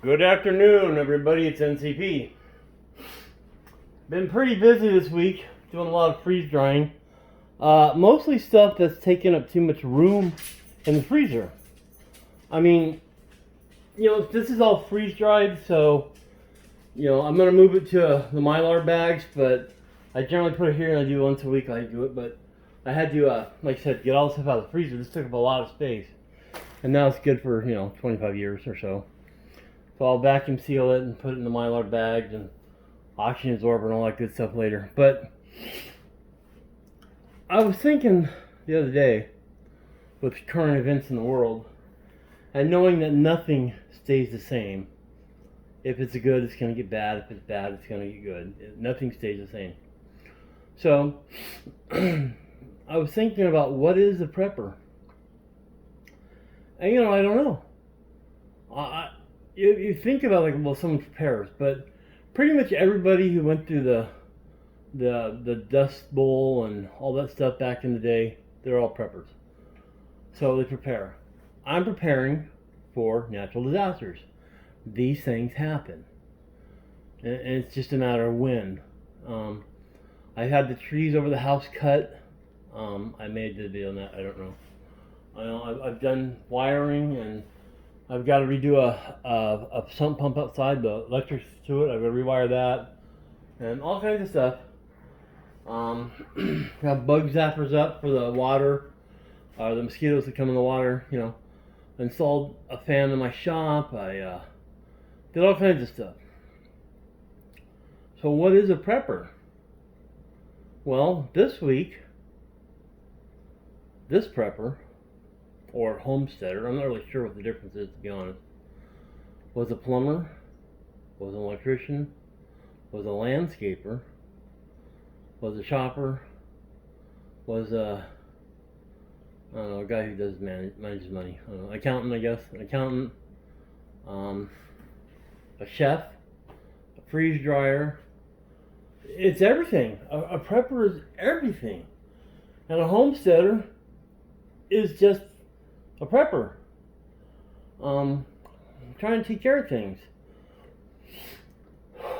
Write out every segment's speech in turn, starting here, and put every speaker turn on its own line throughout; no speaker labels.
Good afternoon, everybody. It's NCP. Been pretty busy this week, doing a lot of freeze drying. Mostly stuff that's taking up too much room in the freezer. I mean, this is all freeze dried, so I'm gonna move it to the Mylar bags. But I generally put it here, and I do it once a week. I do it, but I had to, like I said, get all the stuff out of the freezer. This took up a lot of space, and now it's good for 25 years or so. So I'll vacuum seal it and put it in the Mylar bags and oxygen absorber and all that good stuff later. But I was thinking the other day, with current events in the world, and knowing that nothing stays the same. If it's good, it's going to get bad. If it's bad, it's going to get good. Nothing stays the same. So I was thinking about what is a prepper. And I don't know. You think about someone prepares, but pretty much everybody who went through the Dust Bowl and all that stuff back in the day, they're all preppers. So they prepare. I'm preparing for natural disasters. These things happen, and it's just a matter of when. I had the trees over the house cut. I made the video on that. I don't know. I've done wiring, and I've got to redo a sump pump outside, the electrics to it. I've got to rewire that, and all kinds of stuff. Got bug zappers up for the water, the mosquitoes that come in the water. Installed a fan in my shop. I did all kinds of stuff. So what is a prepper? Well, this week, this prepper, or homesteader, I'm not really sure what the difference is, to be honest, was a plumber, was an electrician, was a landscaper, was a shopper, was a guy who does manages money, accountant, I guess, an accountant, a chef, a freeze dryer. It's everything. A prepper is everything, and a homesteader is just a prepper. Trying to take care of things.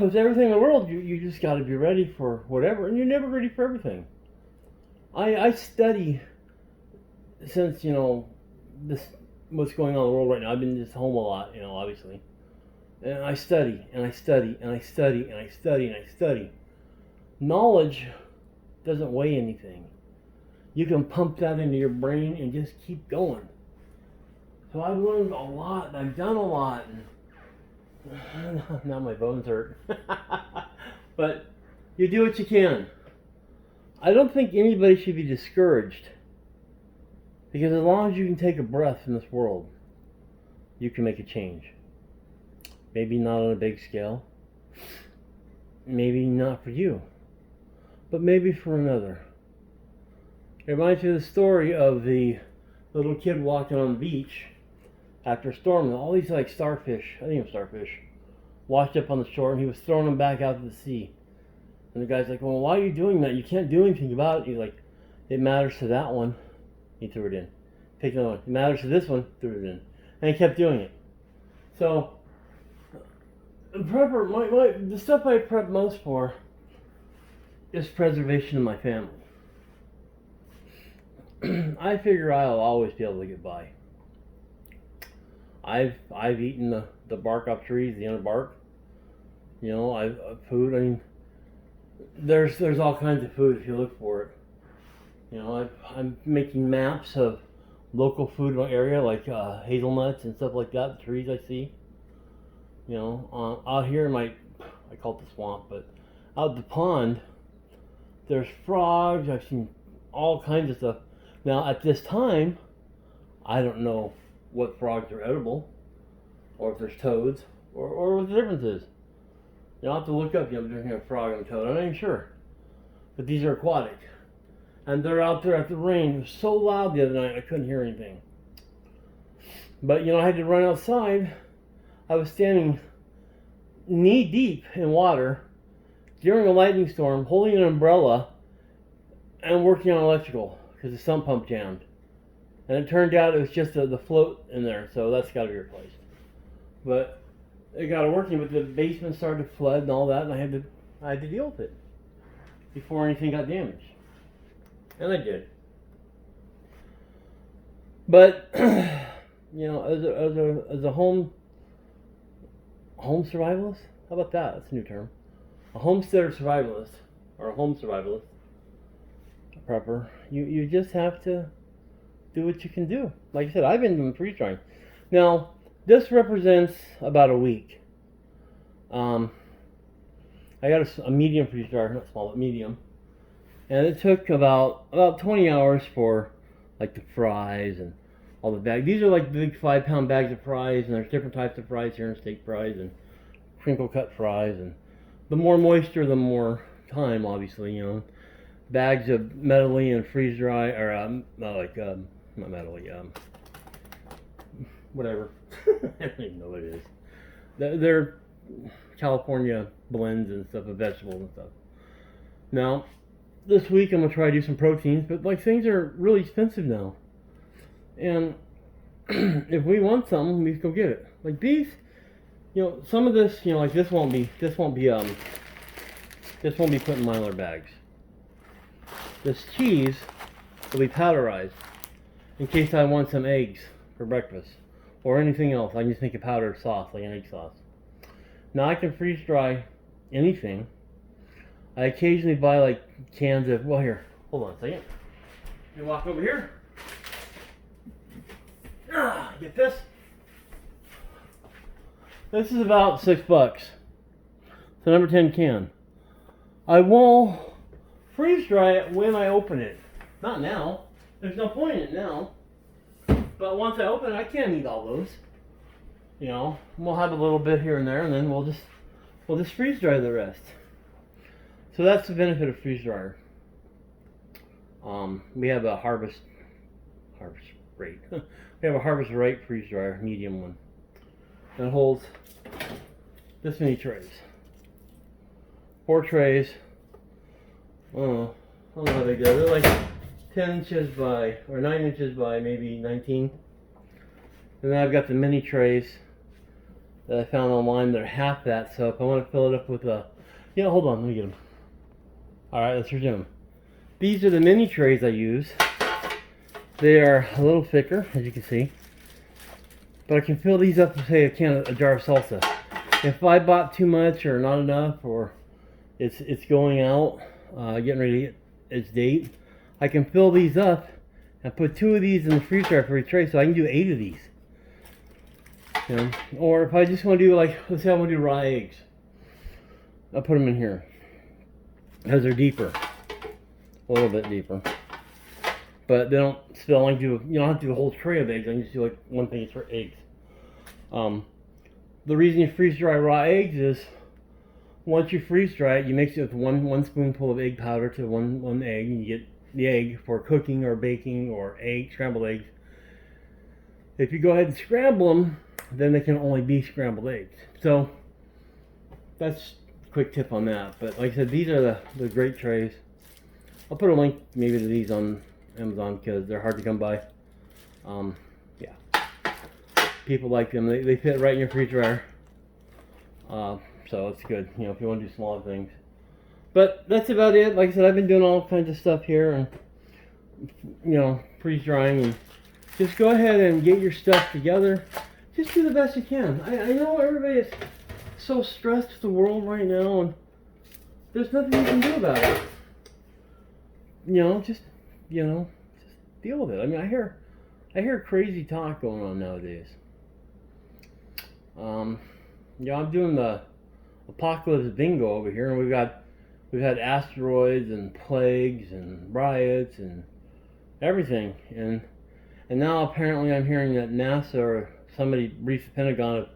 With everything in the world, you just got to be ready for whatever, and you're never ready for everything. I study since this what's going on in the world right now. I've been just home a lot, obviously, and I study and I study and I study and I study and I study. Knowledge doesn't weigh anything. You can pump that into your brain and just keep going. So I've learned a lot, and I've done a lot, and now my bones hurt. But you do what you can. I don't think anybody should be discouraged, because as long as you can take a breath in this world, you can make a change. Maybe not on a big scale, maybe not for you, but maybe for another. It reminds me of the story of the little kid walking on the beach after a storm, and all these starfish, I think it was starfish, washed up on the shore, and he was throwing them back out to the sea. And the guy's like, well, why are you doing that? You can't do anything about it. He's like, it matters to that one. He threw it in. Picked another one. It matters to this one. Threw it in. And he kept doing it. So, prepper, the stuff I prep most for is preservation of my family. I figure I'll always be able to get by. I've eaten the bark off trees, the inner bark. Food. I mean, there's all kinds of food if you look for it. I'm making maps of local food in my area, like hazelnuts and stuff like that. The trees I see. Out here in I call it the swamp, but out the pond, there's frogs. I've seen all kinds of stuff. Now at this time, I don't know what frogs are edible, or if there's toads, or what the difference is. I'll have to look up, between a frog and a toad. I'm not even sure. But these are aquatic. And they're out there at the rain. It was so loud the other night, I couldn't hear anything. But, I had to run outside. I was standing knee deep in water during a lightning storm, holding an umbrella and working on electrical because the sump pump jammed. And it turned out it was just the float in there, so that's got to be replaced. But it got it working, but the basement started to flood and all that, and I had to deal with it before anything got damaged, and I did. But as a home survivalist, how about that? That's a new term. A homesteader survivalist, or a home survivalist, a prepper. You just have to do what you can do. Like I said, I've been doing freeze drying. Now, this represents about a week. I got a medium freeze dryer, not small, but medium, and it took about 20 hours for like the fries and all the bags. These are like big 5-pound bags of fries, and there's different types of fries here, and steak fries and crinkle cut fries, and the more moisture, the more time, obviously, Bags of medley and freeze dry, or not medley, whatever. I don't even know what it is. They're California blends and stuff of vegetables and stuff. Now, this week I'm gonna try to do some proteins, but like things are really expensive now, and if we want something, we go get it. Like beef, some of this, like this won't be put in Mylar bags. This cheese will be powderized in case I want some eggs for breakfast or anything else. I can just make a powdered sauce, like an egg sauce. Now I can freeze dry anything. I occasionally buy like cans of, well, here, hold on a second. Let me walk over here. Get this. This is about $6. It's a number 10 can. I will freeze dry it when I open it. Not now. There's no point in it now. But once I open it, I can't eat all those. We'll have a little bit here and there, and then we'll just freeze dry the rest. So that's the benefit of freeze dryer. We have a harvest rate. We have a harvest rate freeze dryer, medium one. And it holds this many trays. 4 trays. I don't know how big they are. They're like 10 inches by, or 9 inches by maybe 19. And then I've got the mini trays that I found online that are half that. So if I want to fill it up with hold on, let me get them. Alright, let's resume. These are the mini trays I use. They are a little thicker, as you can see. But I can fill these up with, say, a jar of salsa. If I bought too much or not enough, or it's going out, getting ready to hit its date, I can fill these up and put 2 of these in the freezer for each tray, so I can do 8 of these. Or if I just want to do, like, let's say I want to do raw eggs, I'll put them in here because they're deeper, a little bit deeper, but they don't spill. Like you don't have to do a whole tray of eggs. I can just do like one thing for eggs. The reason you freeze dry raw eggs is once you freeze dry it, you mix it with one spoonful of egg powder to one egg, and you get the egg for cooking or baking or scrambled eggs. If you go ahead and scramble them, then they can only be scrambled eggs. So that's a quick tip on that. But like I said, these are the great trays. I'll put a link maybe to these on Amazon because they're hard to come by. Yeah, people like them. They fit right in your freezer dryer. So it's good, if you want to do smaller things. But that's about it. Like I said, I've been doing all kinds of stuff here, and freeze drying, and just go ahead and get your stuff together. Just do the best you can. I know everybody is so stressed with the world right now, and there's nothing you can do about it. Just deal with it. I mean, I hear crazy talk going on nowadays. I'm doing the apocalypse bingo over here, and we've had asteroids and plagues and riots and everything, and now apparently I'm hearing that NASA or somebody briefed the Pentagon of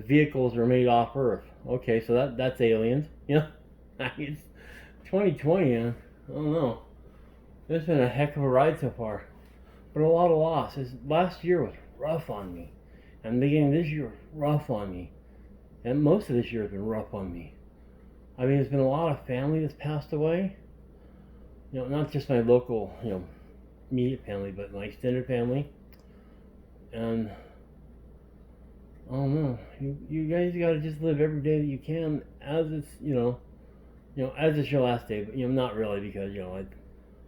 vehicles are made off Earth. Okay, so that's aliens. It's 2020, and I don't know. It's been a heck of a ride so far, but a lot of loss. Last year was rough on me, and the beginning of this year was rough on me, and most of this year has been rough on me. I mean, there's been a lot of family that's passed away. Not just my local, immediate family, but my extended family. And I don't know. You guys gotta just live every day that you can as it's as it's your last day. But not really, because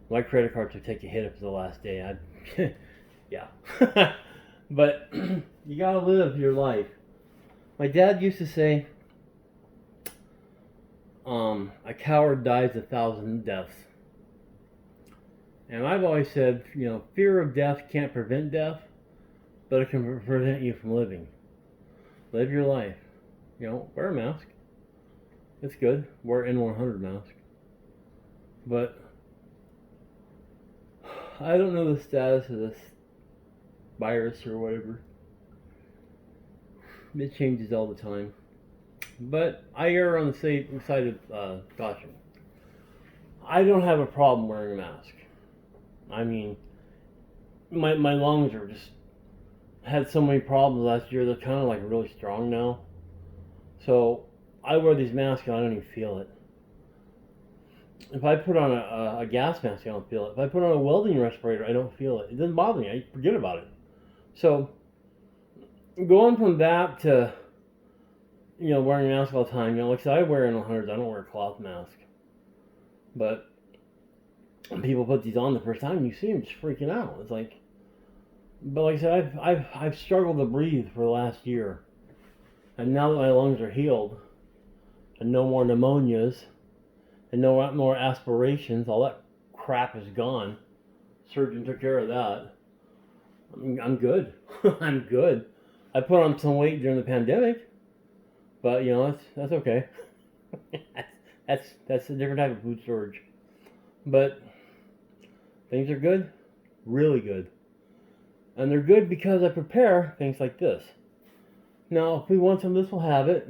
my credit card would take a hit if it's the last day. Yeah. But you gotta live your life. My dad used to say, "A coward dies 1,000 deaths," and I've always said, fear of death can't prevent death, but it can prevent you from living. Live your life. Wear a mask. It's good. Wear N100 mask. But I don't know the status of this virus or whatever. It changes all the time. But I err on the safe side of caution. I don't have a problem wearing a mask. I mean, my lungs are just had so many problems last year. They're kind of like really strong now. So I wear these masks and I don't even feel it. If I put on a gas mask, I don't feel it. If I put on a welding respirator, I don't feel it. It doesn't bother me. I forget about it. So going from that to wearing a mask all the time, like I said, I wear N100s. I don't wear a cloth mask. But when people put these on the first time, you see them just freaking out. It's like, but like I said, I've struggled to breathe for the last year, and now that my lungs are healed, and no more pneumonias, and no more aspirations, all that crap is gone. Surgeon took care of that. I'm good. I'm good. I put on some weight during the pandemic, but that's okay. that's a different type of food storage. But things are good, really good, and they're good because I prepare things like this. Now, if we want some of this, we'll have it.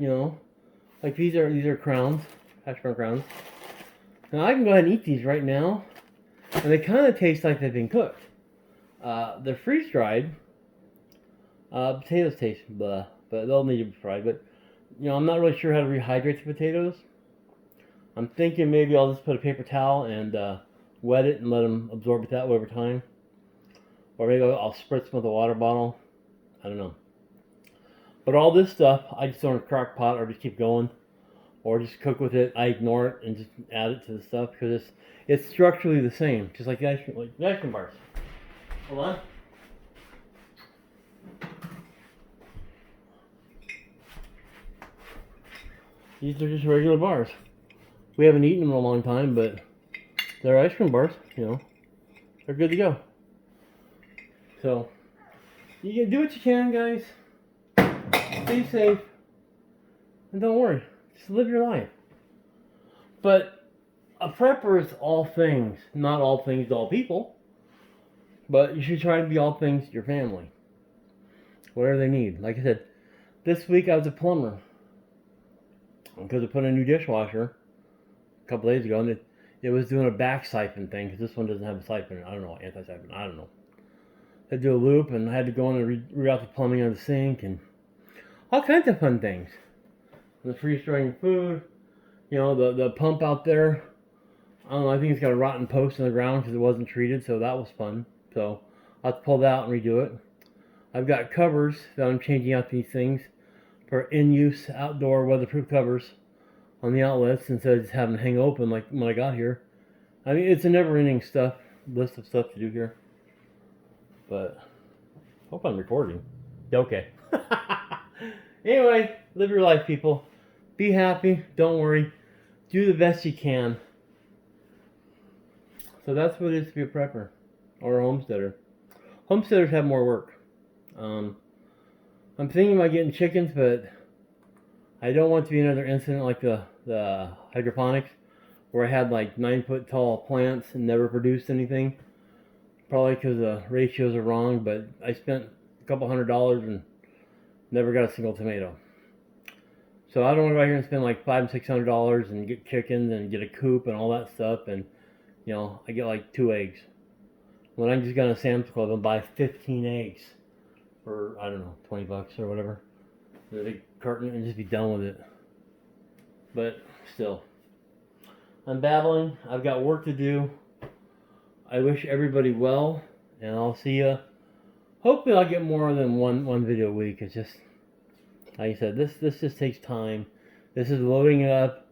Like these are crowns, hash brown crowns. Now I can go ahead and eat these right now, and they kind of taste like they've been cooked. They're freeze dried. Potatoes taste blah, but they'll need to be fried. But I'm not really sure how to rehydrate the potatoes. I'm thinking maybe I'll just put a paper towel and wet it and let them absorb it that way over time. Or maybe I'll spritz them with a water bottle. I don't know. But all this stuff, I just throw in a crock pot or just keep going. Or just cook with it. I ignore it and just add it to the stuff because it's structurally the same. Just like the ice cream bars. Hold on. These are just regular bars. We haven't eaten them in a long time, but they're ice cream bars, they're good to go. So, you can do what you can, guys. Stay safe. And don't worry. Just live your life. But a prepper is all things. Not all things to all people. But you should try to be all things to your family. Whatever they need. Like I said, this week I was a plumber. Because I put in a new dishwasher a couple days ago, and it was doing a back siphon thing, because this one doesn't have a siphon. I don't know, anti-siphon, I don't know. I had to do a loop, and I had to go in and reroute the plumbing on the sink, and all kinds of fun things. The freeze-drying food, the pump out there, I don't know, I think it's got a rotten post in the ground because it wasn't treated, so that was fun. So I'll have to pull that out and redo it. I've got covers that I'm changing out these things for in-use outdoor weatherproof covers on the outlets instead of just having them hang open like when I got here. I mean, it's a never-ending list of stuff to do here. But hope I'm recording. Okay. Anyway, live your life, people. Be happy. Don't worry. Do the best you can. So that's what it is to be a prepper or a homesteader. Homesteaders have more work. I'm thinking about getting chickens, but I don't want to be another incident like the hydroponics, where I had like 9-foot tall plants and never produced anything. Probably because the ratios are wrong, but I spent a couple $100 and never got a single tomato. So I don't want to go out here and spend like $500 and $600 and get chickens and get a coop and all that stuff, and I get like 2 eggs. When I just go to Sam's Club and buy 15 eggs for, I don't know, $20 or whatever. The big carton and just be done with it. But still, I'm babbling. I've got work to do. I wish everybody well, and I'll see ya. Hopefully I'll get more than one video a week. It's just, Like I said, this just takes time. This is loading it up,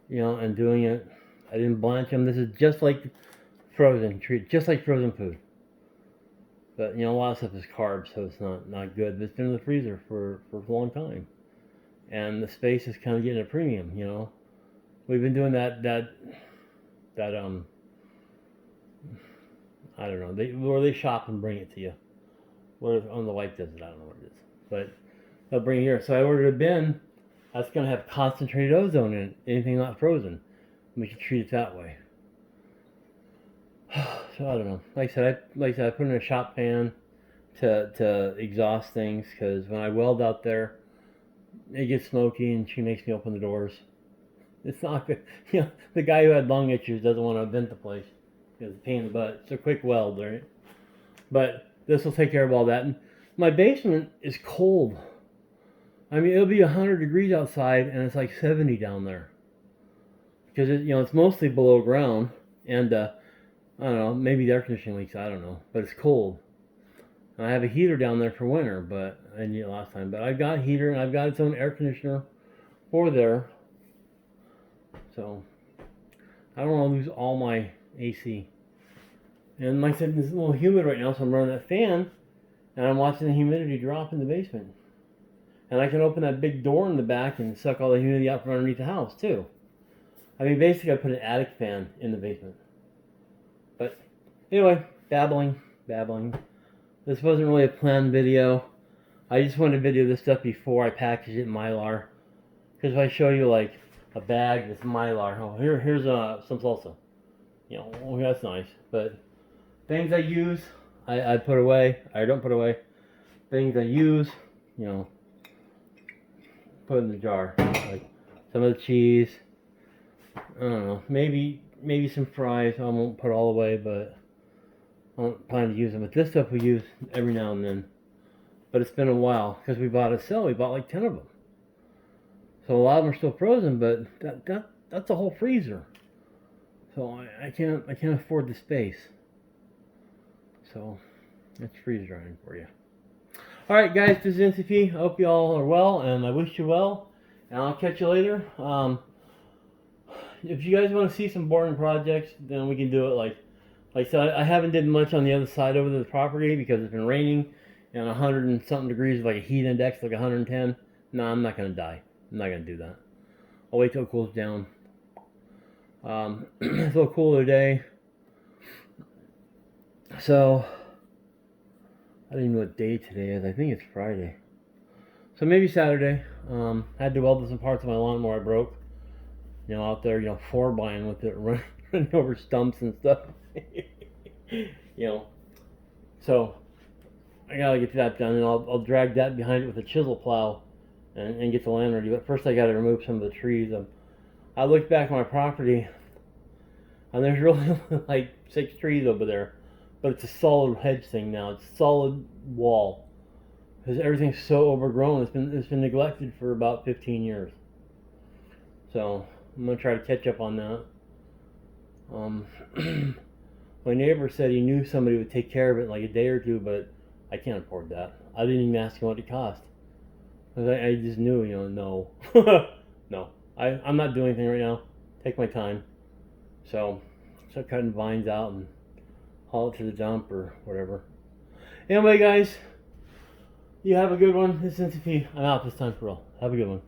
and doing it. I didn't blanch them. This is just like frozen, treat just like frozen food. But a lot of stuff is carbs, so it's not good. But it's been in the freezer for a long time, and the space is kind of getting a premium. We've been doing that I don't know, where they shop and bring it to you. Where on the White Desert, I don't know what it is, but they'll bring it here. So I ordered a bin that's gonna have concentrated ozone in it. Anything not frozen, we can treat it that way. So I don't know. Like I said, I put in a shop fan to exhaust things, because when I weld out there, it gets smoky, and she makes me open the doors. It's not good. The guy who had lung issues doesn't want to vent the place because it's a pain in the butt. It's a quick weld, right? But this will take care of all that. And my basement is cold. I mean, it'll be 100 degrees outside, and it's like 70 down there, because it's mostly below ground, and I don't know, maybe the air conditioning leaks. I don't know, but it's cold. And I have a heater down there for winter, but I didn't last time. But I've got a heater, and I've got its own air conditioner for there. So I don't want to lose all my AC. And like I said, it's a little humid right now, so I'm running that fan, and I'm watching the humidity drop in the basement. And I can open that big door in the back and suck all the humidity out from underneath the house too. I mean, basically I put an attic fan in the basement. But anyway, babbling. This wasn't really a planned video. I just wanted to video this stuff before I package it in Mylar. Because if I show you like a bag that's Mylar, oh, here's some salsa. That's nice. But things I use, I put away. I don't put away. Things I use, put in the jar. Like some of the cheese. I don't know. Maybe some fries. I won't put all away, but I don't plan to use them. But this stuff we use every now and then. But it's been a while, because we bought a cell. We bought like 10 of them. So a lot of them are still frozen, but that's a whole freezer. So I can't afford the space. So that's freeze drying for you. Alright guys, this is NCP. I hope you all are well, and I wish you well. And I'll catch you later. If you guys want to see some boring projects, then we can do it like I said. I haven't did much on the other side over the property because it's been raining, and 100 and something degrees, like a heat index, like 110. No, I'm not going to die. I'm not going to do that. I'll wait till it cools down. It's a little cooler day. So, I don't even know what day today is. I think it's Friday. So maybe Saturday. I had to weld some parts of my lawnmower I broke. Out there, 4-bying with it, running over stumps and stuff. So, I gotta get that done, and I'll drag that behind it with a chisel plow and get the land ready. But first I gotta remove some of the trees. I looked back on my property, and there's really like 6 trees over there, but it's a solid hedge thing now. It's a solid wall, because everything's so overgrown. It's been neglected for about 15 years. So I'm gonna try to catch up on that. My neighbor said he knew somebody would take care of it in like a day or two, but I can't afford that. I didn't even ask him what it cost. I just knew, no. No. I'm not doing anything right now. Take my time. So, start cutting vines out and haul it to the dump or whatever. Anyway, guys, you have a good one. This is NCP. I'm out this time for real. Have a good one.